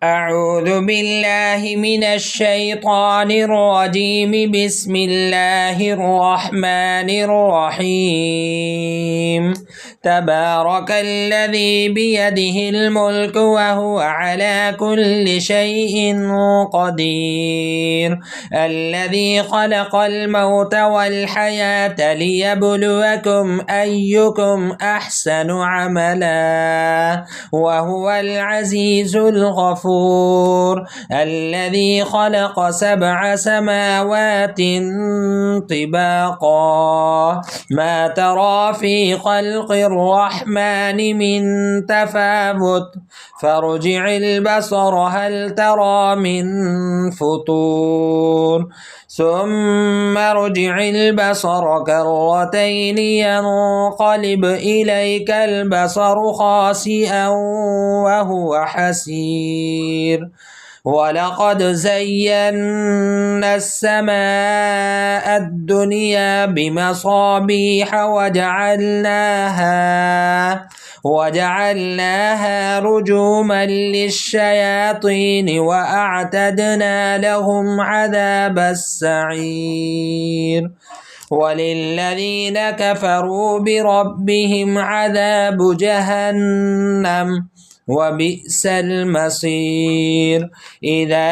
أعوذ بالله من الشيطان الرجيم. بسم الله الرحمن الرحيم. تبارك الذي بيده الملك وهو على كل شيء قدير، الذي خلق الموت والحياة ليبلوكم أيكم أحسن عملا وهو العزيز الغفور، الذي خلق 7 سماوات طباقا ما ترى في خلق الرحمن من تفاوت فارجع البصر هل ترى من فطور ثم ارجع البصر كرتين ينقلب إليك البصر خاسئا وهو حسير. ولقد زينا السماء الدنيا بمصابيح وجعلناها رجوما للشياطين وأعتدنا لهم عذاب السعير. وللذين كفروا بربهم عذاب جهنم وبئس المصير. إذا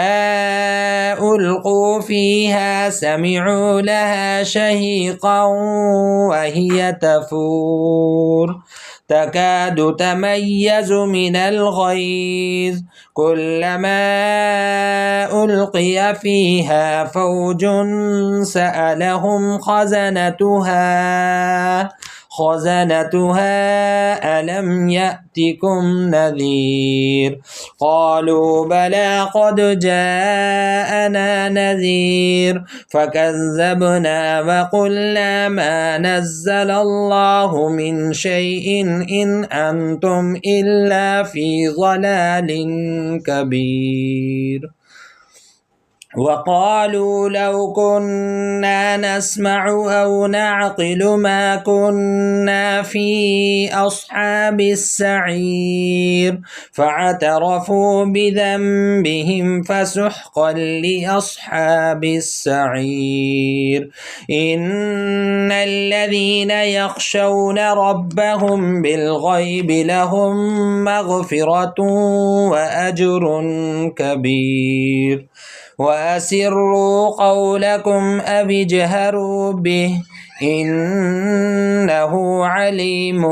ألقوا فيها سمعوا لها شهيقا وهي تفور تكاد تميز من الغيظ كلما ألقي فيها فوج سألهم خزنتها ألم يأتكم نذير قالوا بلى قد جاءنا نذير فكذبنا وقلنا ما نزل الله من شيء إن أنتم إلا في ضلال كبير. وقالوا لو كنا نسمع أو نعقل ما كنا في أصحاب السعير فاعترفوا بذنبهم فسحقا لأصحاب السعير. إن الذين يخشون ربهم بالغيب لهم مغفرة وأجر كبير. وأسروا قولكم أو اجهروا به إنه عليم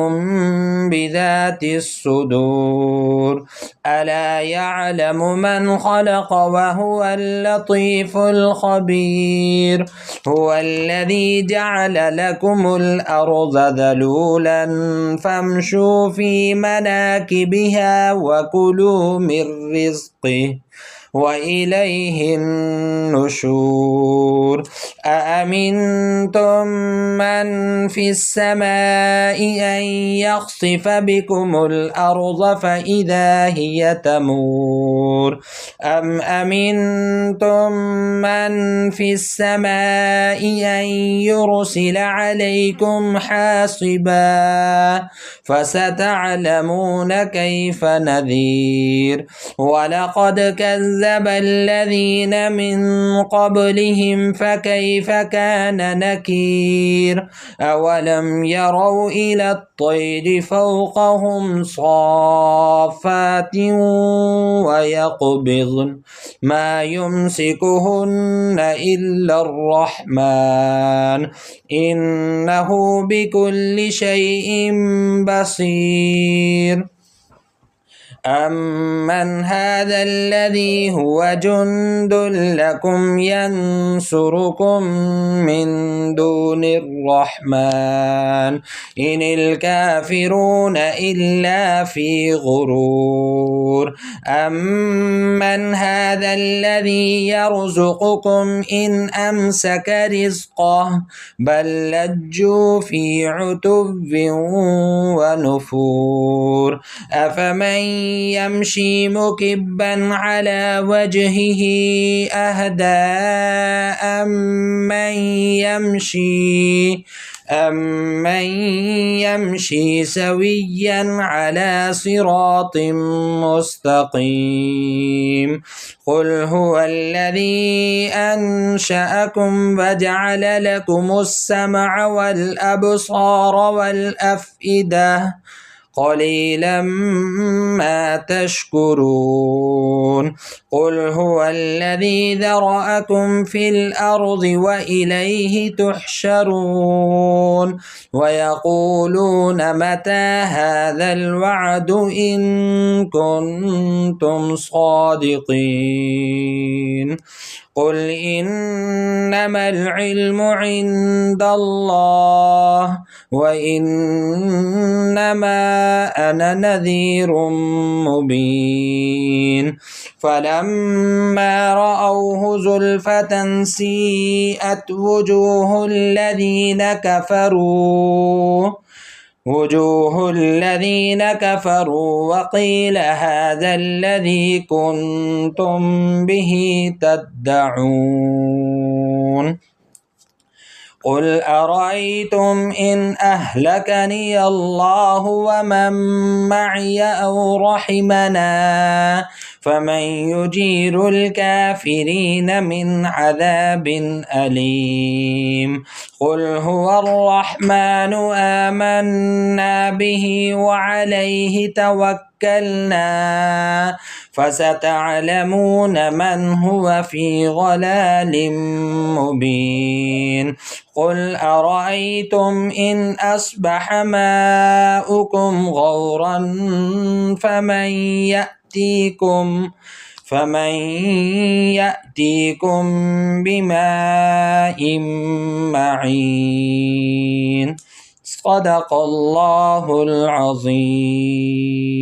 بذات الصدور. ألا يعلم من خلق وهو اللطيف الخبير. هو الذي جعل لكم الأرض ذلولا فامشوا في مناكبها وكلوا من رزقه وإليه النشور. أأمنتم من في السماء أن يخسف بكم الأرض فإذا هي تمور أم أمنتم من في السماء أن يرسل عليكم حاصبا فستعلمون كيف نذير. ولقد كذب الذين من قبلهم فكيف كان نكير. أولم يروا إلى الطير فوقهم صافات ويقبضن ما يمسكهن إلا الرحمن إنه بكل شيء بصير. أمن هذا الذي هو جند لكم ينصركم من دون الرحمن إن الكافرون إلا في غرور. أمن هذا الذي يرزقكم إن أمسك رزقه بل لجوا في عتب ونفور. أفمن يمشي مكبا على وجهه أهدى أمن يمشي سويا على صراط مستقيم. قل هو الذي أنشأكم وجعل لكم السمع والأبصار والأفئدة قليلا ما تشكرون قل هو الذي ذرأكم في الأرض وإليه تحشرون ويقولون متى هذا الوعد إن كنتم صادقين قل إنما العلم عند الله وإنما أنا نذير مبين فلما رأوه زلفة سيئت وجوه الذين كفروا وقيل هذا الذي كنتم به تدعون قل أرأيتم إن أهلكني الله ومن معي أو رحمنا فمن يجير الكافرين من عذاب أليم قل هو الرحمن آمنا به وعليه توكلنا فستعلمون من هو في ضلال مبين قل أرأيتم إن أصبح ماؤكم غورا فمن يأتيكم بماء معين صدق الله العظيم.